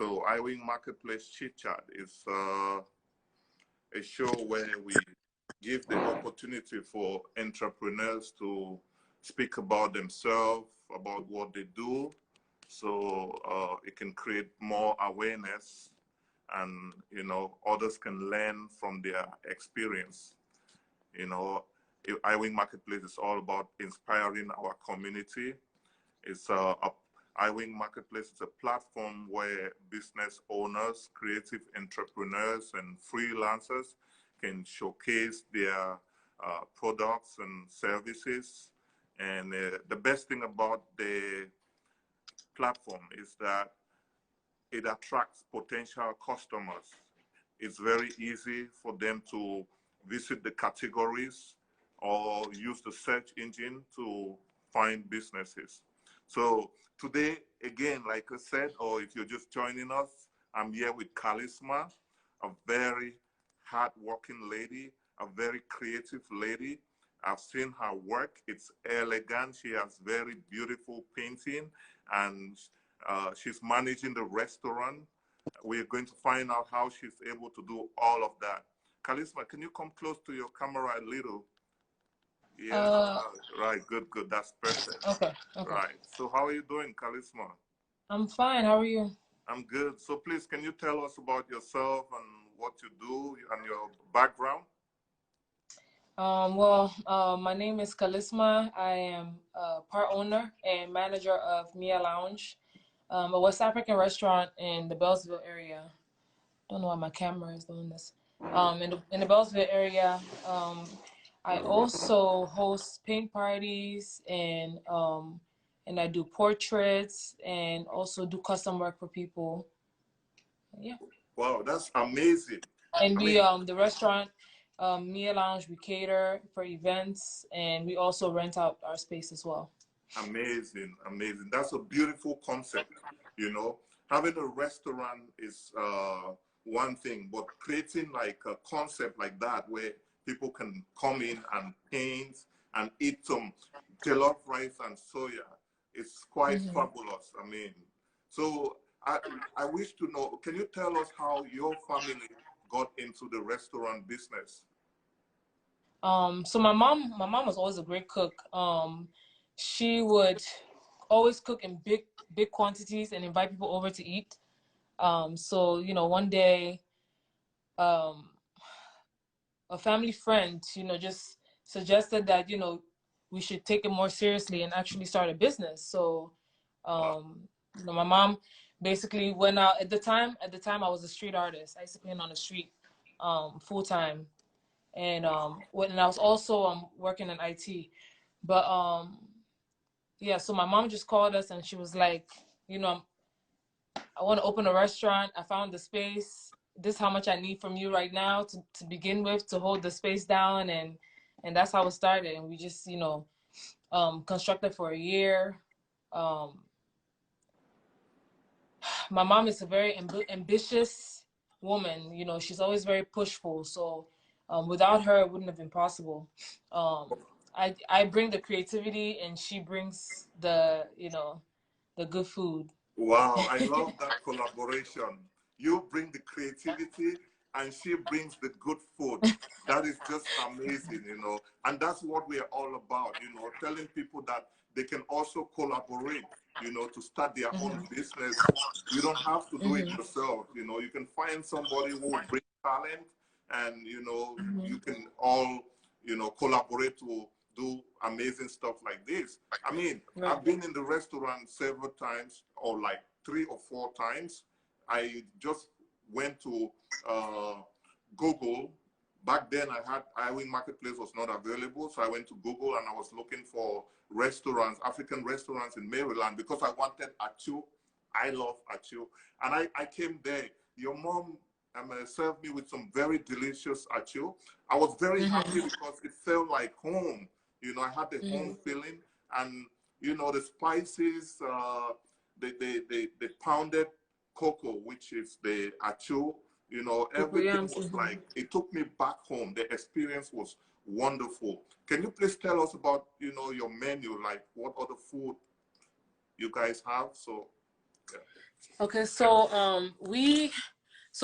So Iwing Marketplace Chit Chat is a show where we give the opportunity for entrepreneurs to speak about themselves, about what they do, so it can create more awareness, and others can learn from their experience. Iwing Marketplace is all about inspiring our community. It's Iwing Marketplace is a platform where business owners, creative entrepreneurs, and freelancers can showcase their products and services. And the best thing about the platform is that it attracts potential customers. It's very easy for them to visit the categories or use the search engine to find businesses. So today, again, like I said, or if you're just joining us, I'm here with Calisma, a very hardworking lady, a very creative lady. I've seen her work. It's elegant. She has very beautiful painting, and she's managing the restaurant. We're going to find out how she's able to do all of that. Calisma, can you come close to your camera a little? Yeah, right, good. That's perfect. Okay. Right. So how are you doing, Calisma? I'm fine. How are you? I'm good. So please, can you tell us about yourself and what you do and your background? My name is Calisma. I am part owner and manager of Miya Lounge, a West African restaurant in the Bellsville area. Don't know why my camera is doing this. In the Bellsville area, I also host paint parties and I do portraits and also do custom work for people. Yeah. Wow, that's amazing. And the restaurant, Miya Lounge, we cater for events, and we also rent out our space as well. Amazing. That's a beautiful concept. Having a restaurant is one thing, but creating like a concept like that where people can come in and paint and eat some jollof rice and soya, it's quite fabulous. So I wish to know, can you tell us how your family got into the restaurant business? So my mom was always a great cook. She would always cook in big quantities and invite people over to eat. So one day, a family friend, just suggested that we should take it more seriously and actually start a business. So, my mom basically went out at the time. At the time, I was a street artist. I used to paint on the street, full time. And when I was also working in IT, but yeah. So my mom just called us and she was like, I want to open a restaurant. I found the space. This is how much I need from you right now to begin with, to hold the space down, and that's how it started. And we just constructed for a year. My mom is a very ambitious woman. She's always very pushful. So without her, it wouldn't have been possible. I bring the creativity and she brings the good food. Wow, I love that collaboration. You bring the creativity and she brings the good food. That is just amazing, and that's what we are all about, telling people that they can also collaborate, to start their own business. You don't have to do it yourself, you can find somebody who will bring talent, and you can all collaborate to do amazing stuff like this. I've been in the restaurant several times, or like 3 or 4 times. I just went to Google. Back then, Iwing Marketplace was not available, so I went to Google and I was looking for restaurants, African restaurants in Maryland, because I wanted achu. I love achu, and I came there. Your mom served me with some very delicious achu. I was very happy because it felt like home. I had the home feeling, and the spices, the pounded cocoa, which is the achu. Everything was like, it took me back home. The experience was wonderful. Can you please tell us about, your menu, like what other food you guys have? So, Okay, so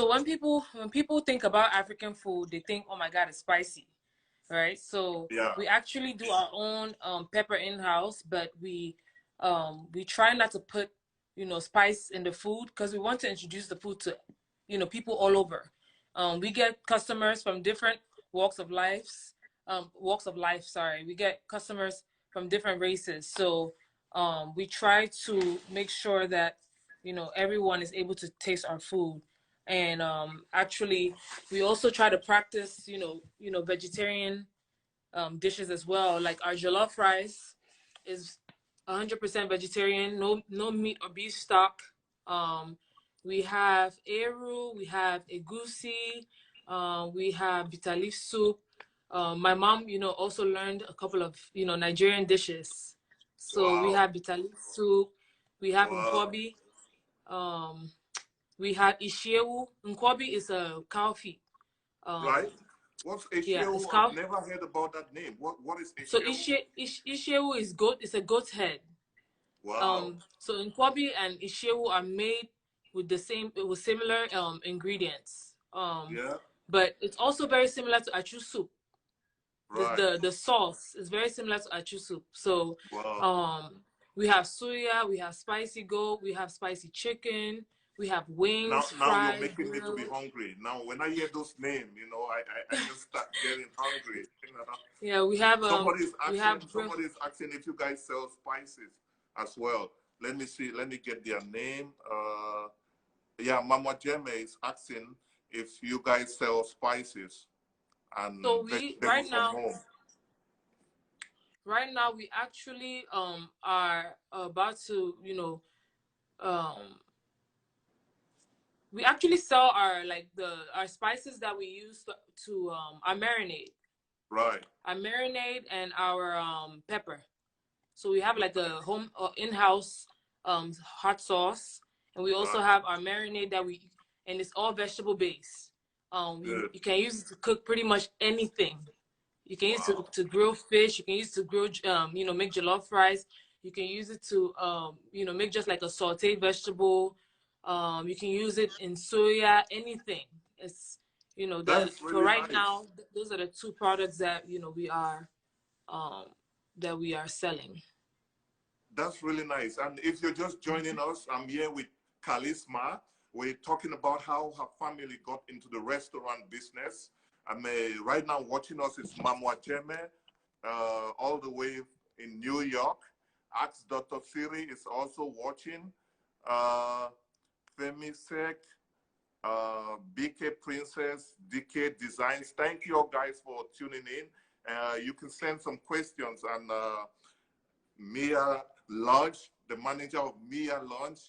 when people think about African food, they think, oh my God, it's spicy, right? So Yeah. we actually do our own pepper in house, but we try not to put spice in the food because we want to introduce the food to people all over. We get customers from different walks of life. Sorry, we get customers from different races, so we try to make sure that everyone is able to taste our food. And actually we also try to practice vegetarian dishes as well. Like our jollof rice is 100% vegetarian, no meat or beef stock. um we have eru, we have egusi, we have bitter leaf soup. My mom also learned a couple of Nigerian dishes. So we Wow. have bitter leaf soup, we have Wow. nkwobi, um we have ishewu. Nkwobi is a cow feet. Right? Um, What's yeah, it's Esheu? I've cow. never heard about that name. What is So Esheu? ishewu is goat. It's a goat's head. Wow. So nkwobi and ishewu are made with similar ingredients. Yeah. But it's also very similar to achu soup. Right. The sauce is very similar to achu soup. So Wow. um, we have suya, we have spicy goat, we have spicy chicken, we have wings, Now you're fried, making me to be grilled. hungry. Now when I hear those names, I just start getting hungry. Yeah, we have grilled. Somebody is asking if you guys sell spices as well. Let me see. Let me get their name. Yeah, Mama Jeme is asking if you guys sell spices and So we vegetables from home. right now we actually are about to um we actually sell our spices that we use to our marinade. Right. Our marinade and our pepper. So we have like a home in-house hot sauce, and we also Right. have our marinade and it's all vegetable based. Good. You can use it to cook pretty much anything. You can use it Wow. to grill fish. You can use it to grill, make jollof rice. You can use it to, make just like a sauteed vegetable. You can use it in soya, anything. It's, That's for really right nice. now, those are the two products that, um, we are selling. That's really nice. And if you're just joining us, I'm here with Calisma. We're talking about how her family got into the restaurant business. Right now watching us is Mamwa Jeme, all the way in New York. Ask Dr. Siri is also watching. Uh, Femi Sek, BK Princess, DK Designs. Thank you all guys for tuning in. You can send some questions and Miya Lounge, the manager of Miya Lounge,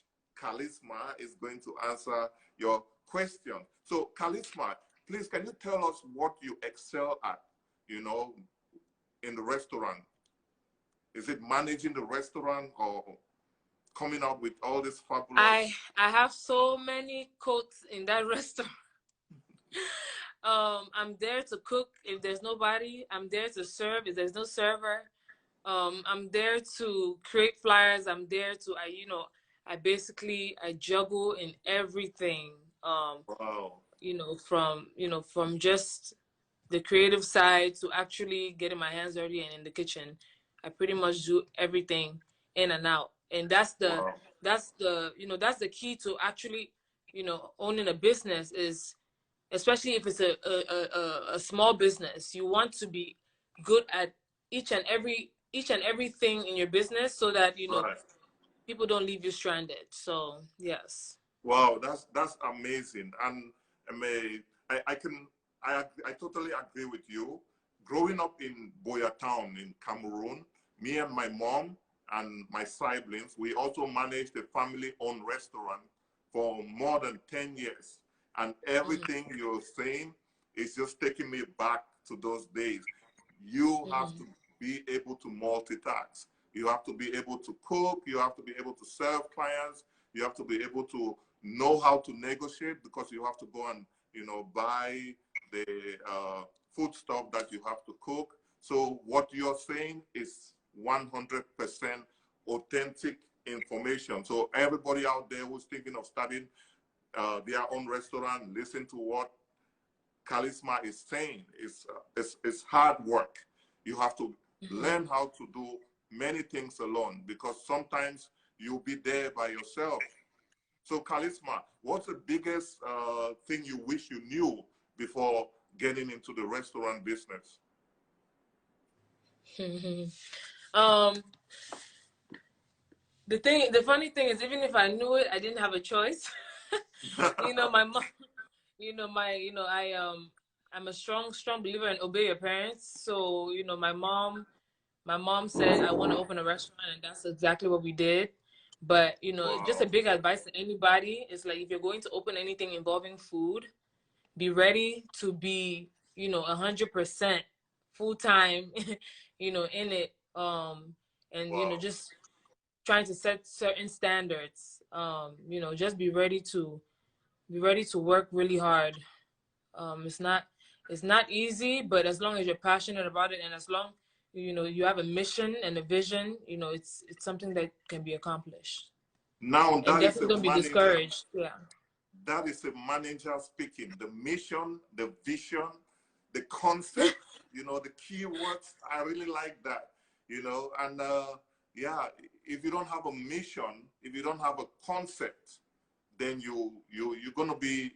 Calisma, is going to answer your question. So, Calisma, please, can you tell us what you excel at, in the restaurant? Is it managing the restaurant or coming out with all this I fabulous? I have so many coats in that restaurant. I'm there to cook if there's nobody. I'm there to serve if there's no server. I'm there to create flyers. I'm there to I juggle in everything. Wow. From just the creative side to actually getting my hands dirty and in the kitchen. I pretty much do everything in and out. And Wow. that's the key to actually, owning a business is, especially if it's a small business, you want to be good at each and everything in your business so that Right. people don't leave you stranded. So yes. Wow, that's amazing, and I may I can I totally agree with you. Growing up in Boya Town in Cameroon, me and my mom and my siblings, we also managed a family-owned restaurant for more than 10 years, and Mm-hmm. everything you're saying is just taking me back to those days. You have Mm-hmm. to be able to multitask. You have to be able to cook. You have to be able to serve clients. You have to be able to know how to negotiate because you have to go and buy the food stuff that you have to cook. So what you're saying is 100% authentic information. So everybody out there who's thinking of starting their own restaurant, listen to what Calisma is saying. It's hard work. You have to learn how to do many things alone, because sometimes you'll be there by yourself. So Calisma, what's the biggest thing you wish you knew before getting into the restaurant business? The funny thing is, even if I knew it, I didn't have a choice. My mom, I'm a strong believer in obey your parents. So, my mom said, I want to open a restaurant, and that's exactly what we did. But, Wow. just a big advice to anybody is, like, if you're going to open anything involving food, be ready to be, 100% full-time, in it. And, Wow. just trying to set certain standards. Just be ready to work really hard. It's not easy, but as long as you're passionate about it, and as long you have a mission and a vision, it's something that can be accomplished. Now And that is definitely a don't be manager. discouraged. Yeah. That is a manager speaking. The mission, the vision, the concept, the keywords. I really like that, and yeah, if you don't have a mission, if you don't have a concept, then you're going to be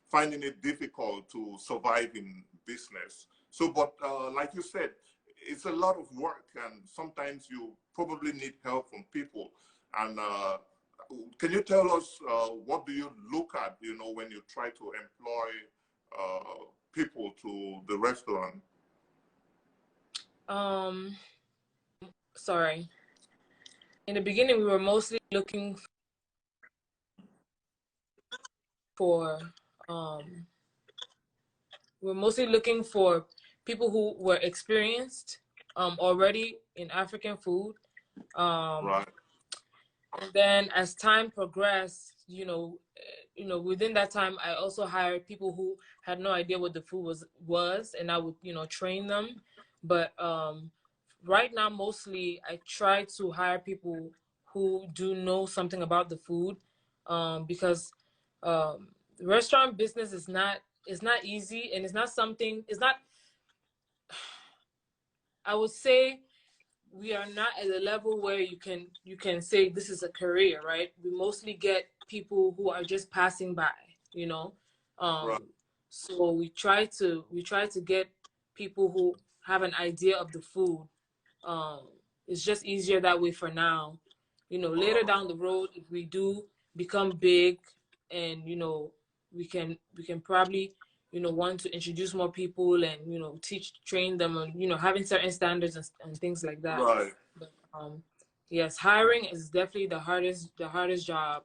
finding it difficult to survive in business. So, but like you said, it's a lot of work, and sometimes you probably need help from people. And can you tell us what do you look at, when you try to employ people to the restaurant? Sorry. In the beginning, we were mostly looking for people who were experienced already in African food. Right. And then as time progressed, within that time, I also hired people who had no idea what the food was, and I would, train them. But right now, mostly I try to hire people who do know something about the food, because restaurant business is not easy, and it's not. I would say we are not at a level where you can say this is a career, right? We mostly get people who are just passing by, Right. so we try to get people who have an idea of the food. It's just easier that way for now. Later down the road, if we do become big, and we can probably want to introduce more people, and train them on having certain standards and things like that. Right. But yes, hiring is definitely the hardest job,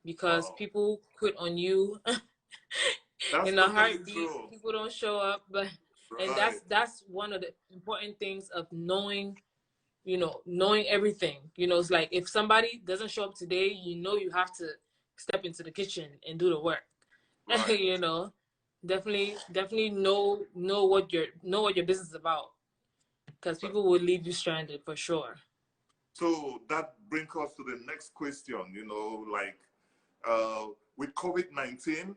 because people quit on you That's in a totally heartbeat. true. People don't show up, and Right. that's one of the important things of knowing everything. It's like, if somebody doesn't show up today, you have to step into the kitchen and do the work. Right. Definitely know what your business is about, because people will leave you stranded for sure. So that brings us to the next question, like with COVID-19,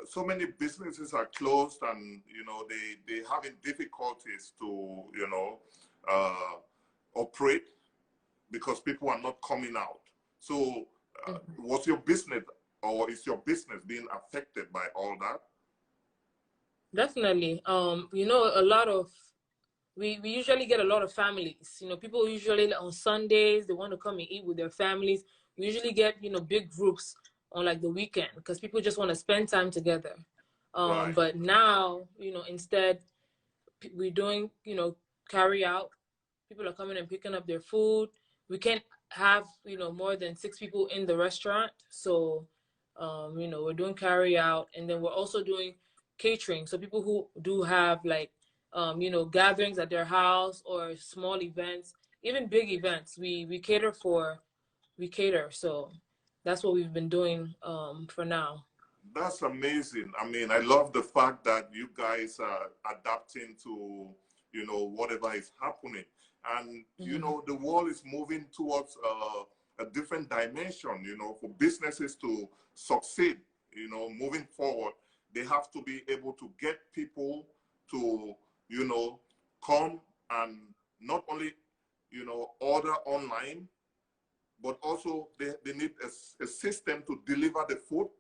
so many businesses are closed, and, they having difficulties to, operate because people are not coming out. So was your business, or is your business being affected by all that? Definitely. A lot of we usually get a lot of families. People usually on Sundays, they want to come and eat with their families. We usually get big groups on, like, the weekend, because people just want to spend time together. Right. But now, instead, we're doing carry out. People are coming and picking up their food. We can't have more than 6 people in the restaurant, so we're doing carry out, and then we're also doing catering. So people who do have, like, gatherings at their house, or small events, even big events, we cater for. So that's what we've been doing for now. That's amazing. I mean, I love the fact that you guys are adapting to, whatever is happening. And, you know, the world is moving towards a different dimension, you know, for businesses to succeed, you know, moving forward. They have to be able to get people to, you know, come and not only, you know, order online, but also they need a system to deliver the food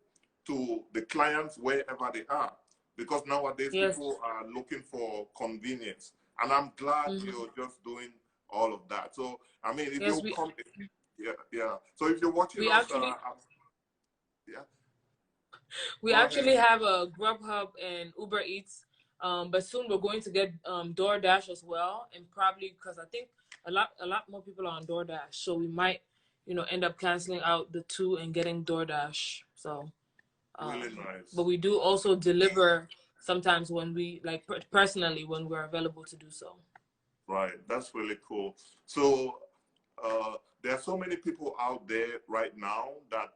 to the clients wherever they are. Because nowadays people are looking for convenience. And I'm glad you're just doing all of that. So, I mean, if you come, yeah. So if you're watching us, yeah. We actually have a Grubhub and Uber Eats, but soon we're going to get DoorDash as well, and probably because I think a lot more people are on DoorDash, so we might, you know, end up canceling out the two and getting DoorDash. So, really nice. But we do also deliver sometimes when we personally when we're available to do so. Right, that's really cool. So there are so many people out there right now that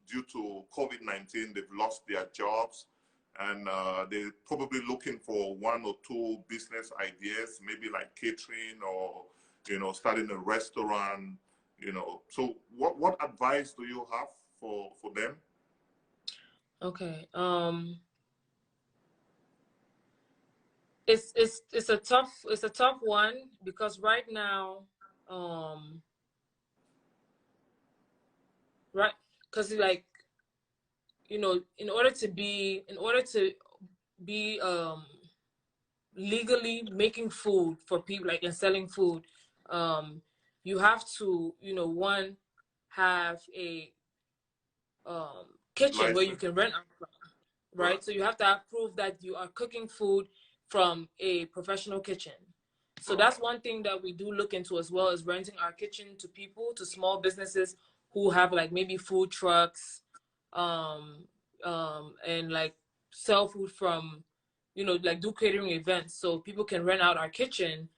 due to COVID-19, they've lost their jobs, and they're probably looking for one or two business ideas, maybe like catering or, you know, starting a restaurant, you know. So what advice do you have for them? Okay. It's a tough one because right now, right, because like, you know, in order to be legally making food for people, like, and selling food, you have to, you know, one, have a kitchen where you can rent out from, right? So you have to have proof that you are cooking food from a professional kitchen. So that's one thing that we do look into, as well as renting our kitchen to people, to small businesses who have like maybe food trucks, and like sell food from, you know, like do catering events. So people can rent out our kitchen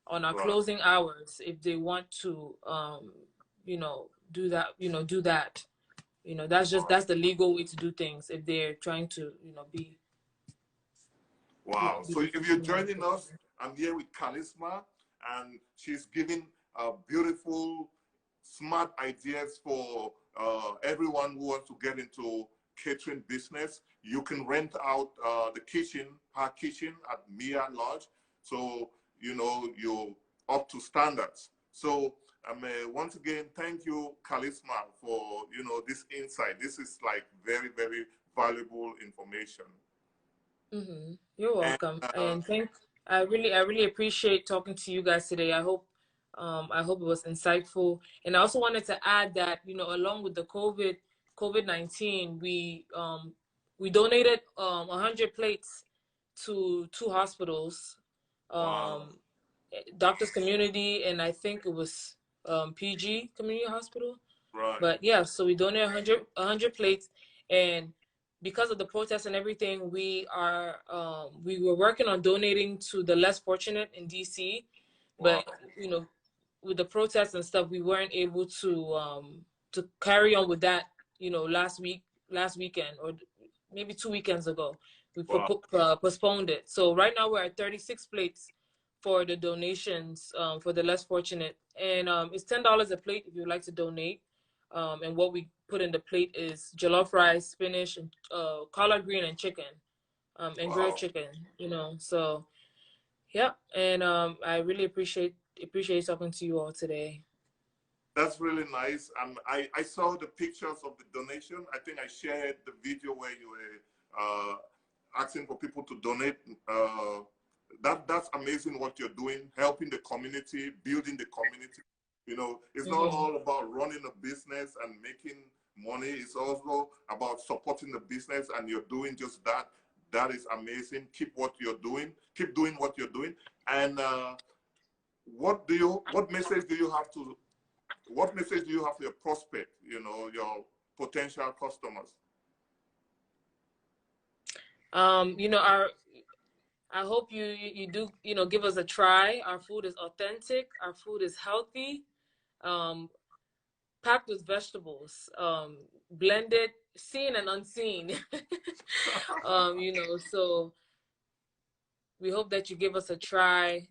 on our closing hours if they want to, you know, do that. You know, that's the legal way to do things if they're trying to, you know, be. Wow. So if you're joining us, I'm here with Calisma, and she's giving beautiful, smart ideas for everyone who wants to get into catering business. You can rent out the kitchen, her kitchen at Miya Lounge. So, you know, you're up to standards. So, once again, thank you, Calisma, for, you know, this insight. This is like very, very valuable information. You're welcome, and I really appreciate talking to you guys today. I hope it was insightful, and I also wanted to add that, you know, along with the COVID-19, we donated 100 plates to 2 hospitals, Doctors Community, and I think it was PG Community Hospital. Right. But yeah, so we donated 100 plates, and because of the protests and everything, we were working on donating to the less fortunate in DC, but you know, with the protests and stuff, we weren't able to carry on with that. You know, last weekend, or maybe 2 weekends ago, we postponed it. So right now we're at 36 plates for the donations, for the less fortunate, and it's $10 a plate if you'd like to donate. And what we put in the plate is jollof rice, spinach, and collard green, and chicken, and grilled chicken. You know, so yeah. And I really appreciate talking to you all today. That's really nice. And I saw the pictures of the donation. I think I shared the video where you were asking for people to donate. That's amazing what you're doing, helping the community, building the community. You know, it's not all about running a business and making money. It's also about supporting the business, and you're doing just that. That is amazing. Keep what you're doing. Keep doing what you're doing. And what message do you have for your prospect, you know, your potential customers? You know, I hope you do, you know, give us a try. Our food is authentic. Our food is healthy, packed with vegetables, blended, seen and unseen. You know, so we hope that you give us a try.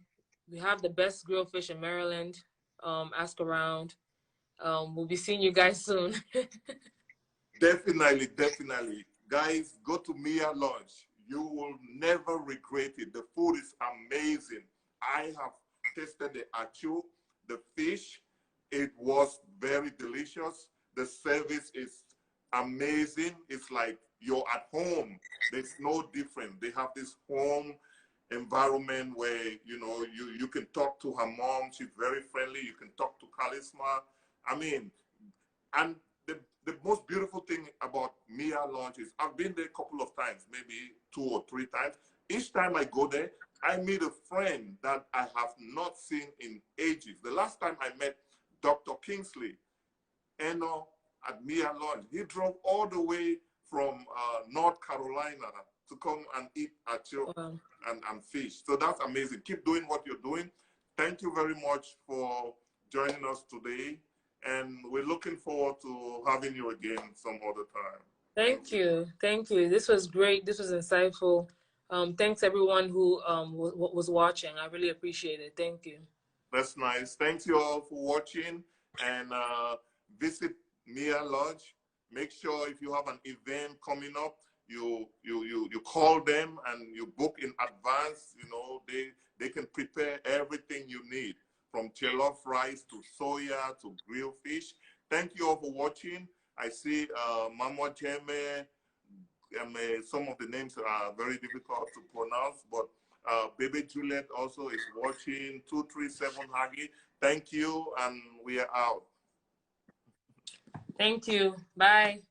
We have the best grilled fish in Maryland. Ask around. We'll be seeing you guys soon. Definitely, definitely. Guys, go to Miya Lounge. You will never regret it. The food is amazing. I have tasted the achu, the fish. It was very delicious. The service is amazing. It's like you're at home. There's no difference. They have this home environment where, you know, you can talk to her mom. She's very friendly. You can talk to Calisma. I mean, and the most beautiful thing about Miya Lounge is I've been there a couple of times, maybe 2 or 3 times. Each time I go there, I meet a friend that I have not seen in ages. The last time I met Dr. Kingsley, Eno, at Miya Lounge, he drove all the way from North Carolina to come and eat at you and fish. So that's amazing. Keep doing what you're doing. Thank you very much for joining us today. And we're looking forward to having you again some other time. Thank you. Thank you. This was great. This was insightful. Thanks everyone who was watching. I really appreciate it. Thank you. That's nice. Thanks you all for watching, and visit Miya Lounge. Make sure if you have an event coming up, you call them and you book in advance. You know, they can prepare everything you need, from jollof rice to soya to grilled fish. Thank you all for watching. I see Mama Jeme. Some of the names are very difficult to pronounce, but Baby Juliet also is watching. 237 Hagi. Thank you, and we are out. Thank you. Bye.